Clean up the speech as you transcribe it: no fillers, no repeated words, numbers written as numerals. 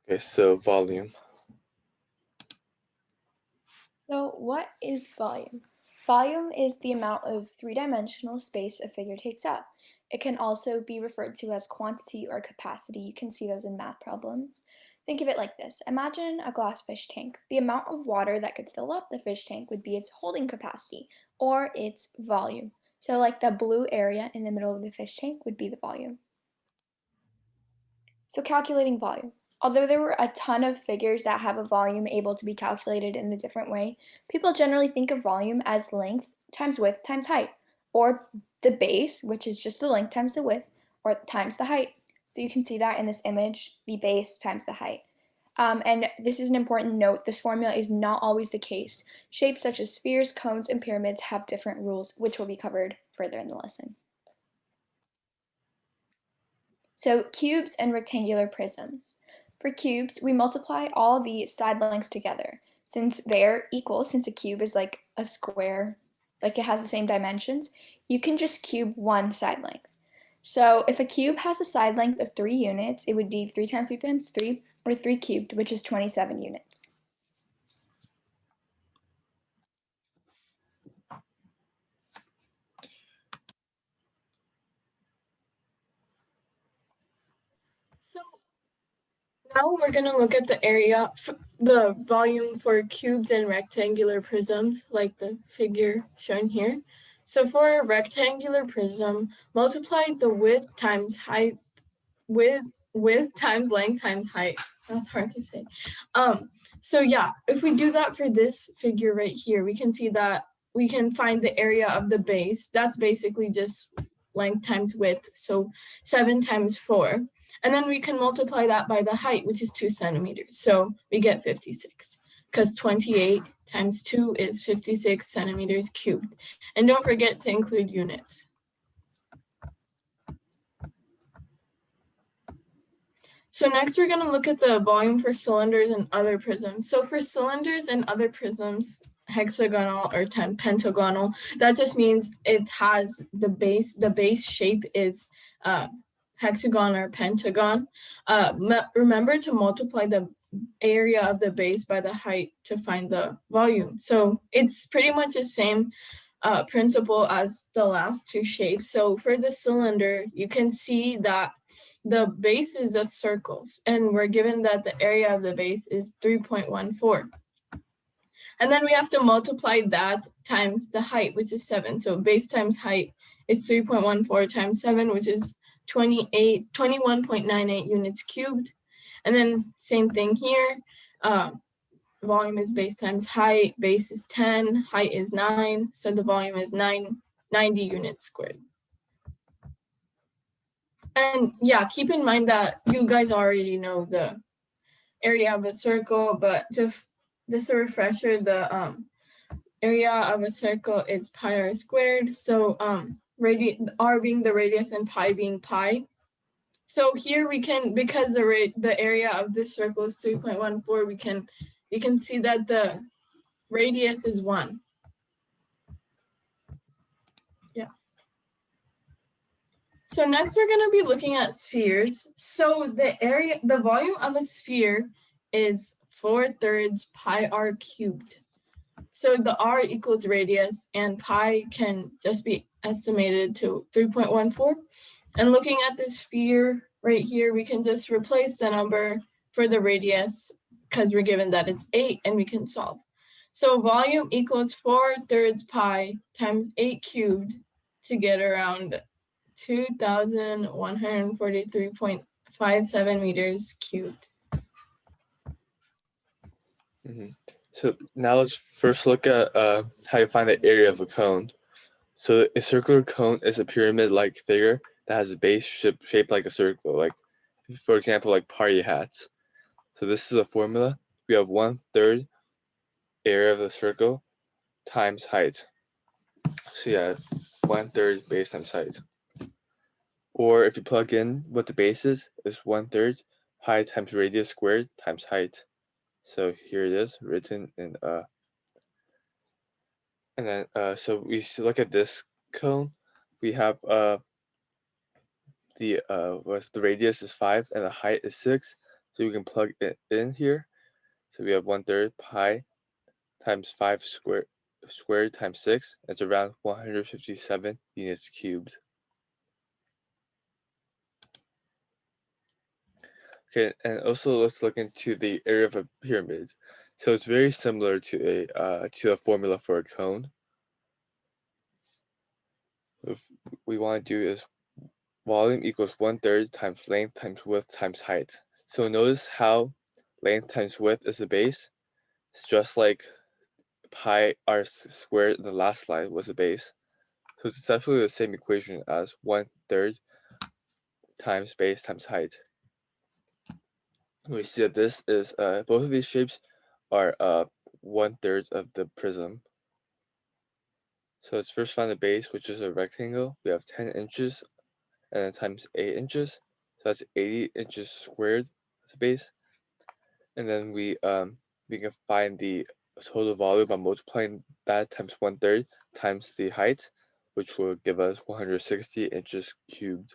Okay, so volume. So what is volume? Volume is the amount of three-dimensional space a figure takes up. It can also be referred to as quantity or capacity. You can see those in math problems. Think of it like this. Imagine a glass fish tank. The amount of water that could fill up the fish tank would be its holding capacity, or its volume. So like the blue area in the middle of the fish tank would be the volume. So calculating volume. Although there were a ton of figures that have a volume able to be calculated in a different way, people generally think of volume as length times width times height, or the base, which is just the length times the width, or times the height. So you can see that in this image, the base times the height. And this is an important note, this formula is not always the case. Shapes such as spheres, cones, and pyramids have different rules, which will be covered further in the lesson. So cubes and rectangular prisms. For cubes, we multiply all the side lengths together. Since they're equal, since a cube is like a square, like it has the same dimensions, you can just cube one side length. So if a cube has a side length of 3 units, it would be 3 times 3 times 3, or 3 cubed, which is 27 units. So now we're going to look at the area, the volume for cubes and rectangular prisms, like the figure shown here. So for a rectangular prism, multiply the width times height, width times length times height. That's hard to say. So yeah, if we do that for this figure right here, we can see that we can find the area of the base. That's basically just length times width, so 7 times 4. And then we can multiply that by the height, which is 2 centimeters. So we get 56, because 28 times 2 is 56 centimeters cubed. And don't forget to include units. So next we're going to look at the volume for cylinders and other prisms. So for cylinders and other prisms, hexagonal or pentagonal, that just means it has the base shape is hexagon or pentagon. Remember to multiply the area of the base by the height to find the volume. So it's pretty much the same principle as the last two shapes. So for the cylinder, you can see that the base is a circle, and we're given that the area of the base is 3.14. And then we have to multiply that times the height, which is 7. So base times height is 3.14 times 7, which is 21.98 units cubed. And then same thing here. Volume is base times height. Base is 10, height is 9. So the volume is 90 units squared. And yeah, keep in mind that you guys already know the area of a circle, but just a refresher, the area of a circle is pi r squared. So r being the radius and pi being pi. So here we can, because the area of this circle is 3.14, we can see that the radius is 1. Yeah. So next we're going to be looking at spheres. So the volume of a sphere is 4/3 pi r cubed. So the r equals radius, and pi can just be estimated to 3.14. And looking at the sphere right here, we can just replace the number for the radius because we're given that it's 8, and we can solve. So volume equals 4/3 pi times 8 cubed to get around 2,143.57 meters cubed. Mm-hmm. So now let's first look at how you find the area of a cone. So a circular cone is a pyramid-like figure that has a base shaped like a circle, like, for example, like party hats. So this is a formula. We have 1/3 area of the circle times height. So yeah, 1/3 base times height. Or if you plug in what the base is 1/3 pi times radius squared times height. So here it is written in and then so we look at this cone. We have the radius is 5 and the height is 6. So we can plug it in here. So we have 1/3 pi times 5 squared times 6. It's around 157 units cubed. Okay, and also let's look into the area of a pyramid. So it's very similar to a formula for a cone. What we want to do is volume equals 1/3 times length times width times height. So notice how length times width is the base. It's just like pi r squared in the last slide was the base. So it's essentially the same equation as 1/3 times base times height. We see that this is both of these shapes are 1/3 of the prism. So let's first find the base, which is a rectangle. We have 10 inches and then times 8 inches. So that's 80 inches squared as a base. And then we can find the total volume by multiplying that times 1/3 times the height, which will give us 160 inches cubed.